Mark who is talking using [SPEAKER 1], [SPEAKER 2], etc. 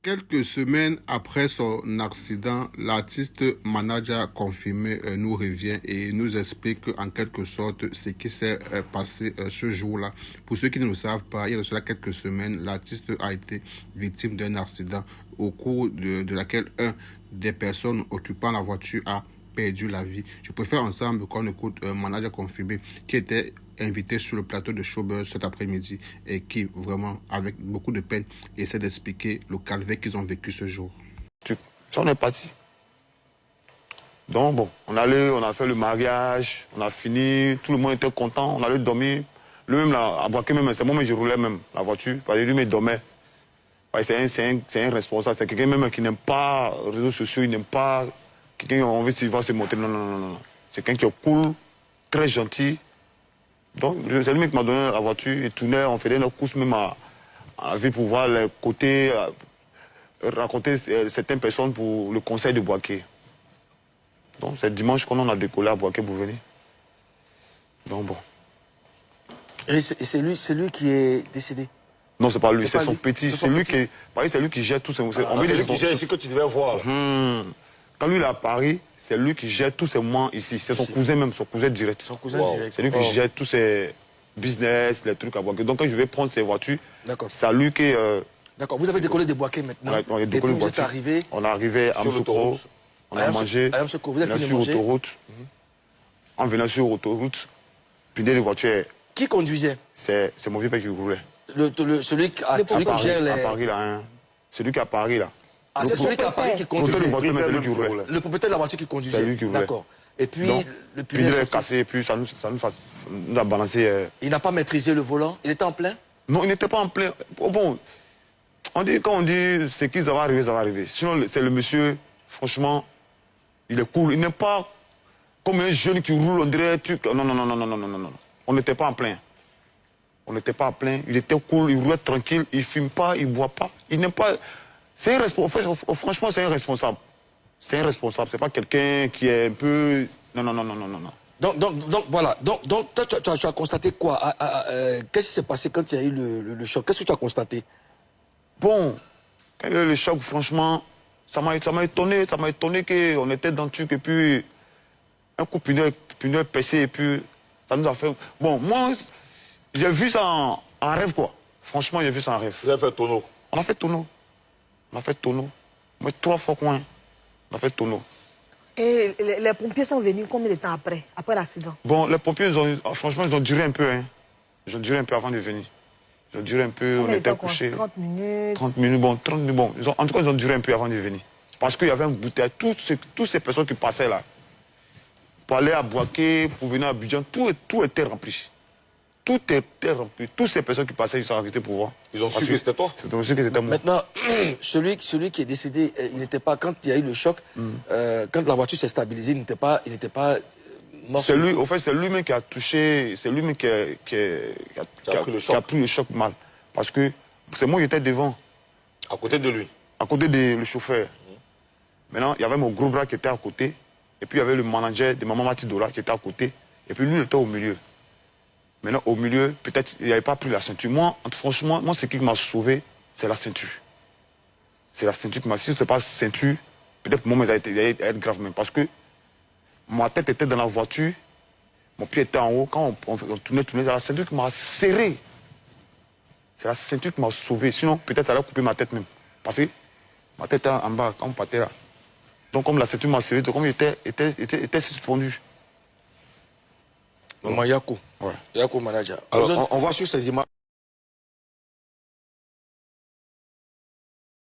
[SPEAKER 1] Quelques semaines après son accident, l'artiste manager confirmé nous revient et nous explique en quelque sorte ce qui s'est passé ce jour-là. Pour ceux qui ne le savent pas, il y a de cela quelques semaines, l'artiste a été victime d'un accident au cours de laquelle un des personnes occupant la voiture a perdu la vie. Je préfère ensemble qu'on écoute un manager confirmé qui était invité sur le plateau de Showbuzz cet après-midi et qui, vraiment, avec beaucoup de peine, essaie d'expliquer le calvaire qu'ils ont vécu ce jour.
[SPEAKER 2] On est parti. Donc bon, on a fait le mariage, on a fini, tout le monde était content, on allait dormir. Lui-même, là, à Boaké même, c'est moi-même, je roulais même la voiture, parce que lui-même, il dormait. Ouais, c'est un responsable, c'est quelqu'un même qui n'aime pas les réseaux sociaux, il n'aime pas quelqu'un qui a envie de se montrer. Non, non, non, non. C'est quelqu'un qui est cool, très gentil. Donc, c'est lui qui m'a donné la voiture, il tournait, on faisait nos courses même à ville pour voir les côtés, raconter certaines personnes pour le conseil de Boaké. Donc, c'est dimanche qu'on a décollé à Boaké pour venir. Donc, bon.
[SPEAKER 3] Et c'est lui qui est décédé?
[SPEAKER 2] Non, c'est pas lui, c'est son petit. C'est lui qui gère tous ces...
[SPEAKER 4] C'est lui qui gère ici que tu devais voir.
[SPEAKER 2] Quand lui il est à Paris, c'est lui qui gère tous ses mois ici. C'est son cousin même, son cousin direct.
[SPEAKER 3] Son cousin direct.
[SPEAKER 2] C'est lui qui gère tous ses business, les trucs à Boaké. Donc quand je vais prendre ses voitures, c'est à lui qui...
[SPEAKER 3] D'accord, vous avez décollé de Boaké maintenant.
[SPEAKER 2] On a décollé de
[SPEAKER 3] vous êtes arrivé.
[SPEAKER 2] On est arrivé à Msoko, on a mangé,
[SPEAKER 3] vous avez fini de
[SPEAKER 2] sur
[SPEAKER 3] manger.
[SPEAKER 2] autoroute. En venant sur autoroute, puis des voitures...
[SPEAKER 3] Qui conduisait?
[SPEAKER 2] C'est mon vieux père qui roulait.
[SPEAKER 3] Celui qui gère les...
[SPEAKER 2] À Paris, là, hein. Celui qui est à Paris, là.
[SPEAKER 3] Ah, c'est celui qui est à Paris qui conduisait. Le propriétaire de la voiture qui conduisait.
[SPEAKER 2] C'est lui qui roulait.
[SPEAKER 3] D'accord. Et puis,
[SPEAKER 2] donc,
[SPEAKER 3] le
[SPEAKER 2] puis il est cassé, et puis ça nous a balancé.
[SPEAKER 3] Il n'a pas maîtrisé le volant? Il était en plein?
[SPEAKER 2] Non, il n'était pas en plein. Oh, bon, quand on dit ce qui va arriver, ça va arriver. Sinon, c'est le monsieur, franchement, il est cool. Il n'est pas comme un jeune qui roule, on dirait... Non, non, non, non, non, non, non, non, non. On n'était pas en plein. On n'était pas en plein. Il était cool, il roulait tranquille, il ne fume pas, il ne boit pas. Il n'est pas... C'est un responsable. Franchement, c'est un responsable. C'est un responsable. C'est pas quelqu'un qui est un peu... Non, non, non, non, non, non.
[SPEAKER 3] Donc voilà. Donc toi, tu as constaté quoi? Qu'est-ce qui s'est passé quand il y a eu le choc? Qu'est-ce que tu as constaté?
[SPEAKER 2] Bon, quand il y a eu le choc, franchement, ça m'a étonné. Ça m'a étonné qu'on était dans le truc et puis un coup pneu percé et puis ça nous a fait... Bon, moi, j'ai vu ça en rêve, quoi. Franchement, j'ai vu ça en rêve.
[SPEAKER 4] Vous avez fait tonneau?
[SPEAKER 2] On a fait tonneau. On a fait tonneau. Mais 3 fois coin. On a fait tonneau.
[SPEAKER 5] Et les pompiers sont venus combien de temps après l'accident?
[SPEAKER 2] Bon, les pompiers, franchement, ils ont duré un peu. Hein. Ils ont duré un peu avant de venir. Ils ont duré un peu, on était couchés.
[SPEAKER 5] 30 minutes.
[SPEAKER 2] 30 minutes, bon, 30 minutes, bon. En tout cas, ils ont duré un peu avant de venir. Parce qu'il y avait un bouteille. Toutes ces personnes qui passaient là, pour aller à Boaké, pour venir à Abidjan, tout était rempli. Tout était rempli. Toutes ces personnes qui passaient, ils sont arrêtés pour voir.
[SPEAKER 4] Ils ont su que c'était toi?
[SPEAKER 2] C'était aussi que c'était moi.
[SPEAKER 3] Maintenant, celui qui est décédé, il n'était pas, quand il y a eu le choc, quand la voiture s'est stabilisée, il n'était pas mort.
[SPEAKER 2] C'est lui, au fait, c'est lui-même qui a touché, c'est lui-même qui a pris le choc mal. Parce que c'est moi qui étais devant.
[SPEAKER 4] À côté de lui?
[SPEAKER 2] À côté du chauffeur. Maintenant, il y avait mon gros bras qui était à côté. Et puis, il y avait le manager de Maman Matidola qui était à côté. Et puis, lui, il était au milieu. Maintenant, au milieu, peut-être, il n'avait pas pris la ceinture. Moi, franchement, ce qui m'a sauvé, c'est la ceinture. C'est la ceinture qui m'a... Si ce n'est pas la ceinture, peut-être pour moi, ça allait être grave même. Parce que ma tête était dans la voiture, mon pied était en haut. Quand on tournait, c'est la ceinture qui m'a serré. C'est la ceinture qui m'a sauvé. Sinon, peut-être, ça allait couper ma tête même. Parce que ma tête était en bas, quand on partait là. Donc, comme la ceinture m'a serré, comme il était suspendu.
[SPEAKER 3] Maman Yako.
[SPEAKER 2] Ouais.
[SPEAKER 3] Yako manager.
[SPEAKER 4] Alors, on voit sur ces images.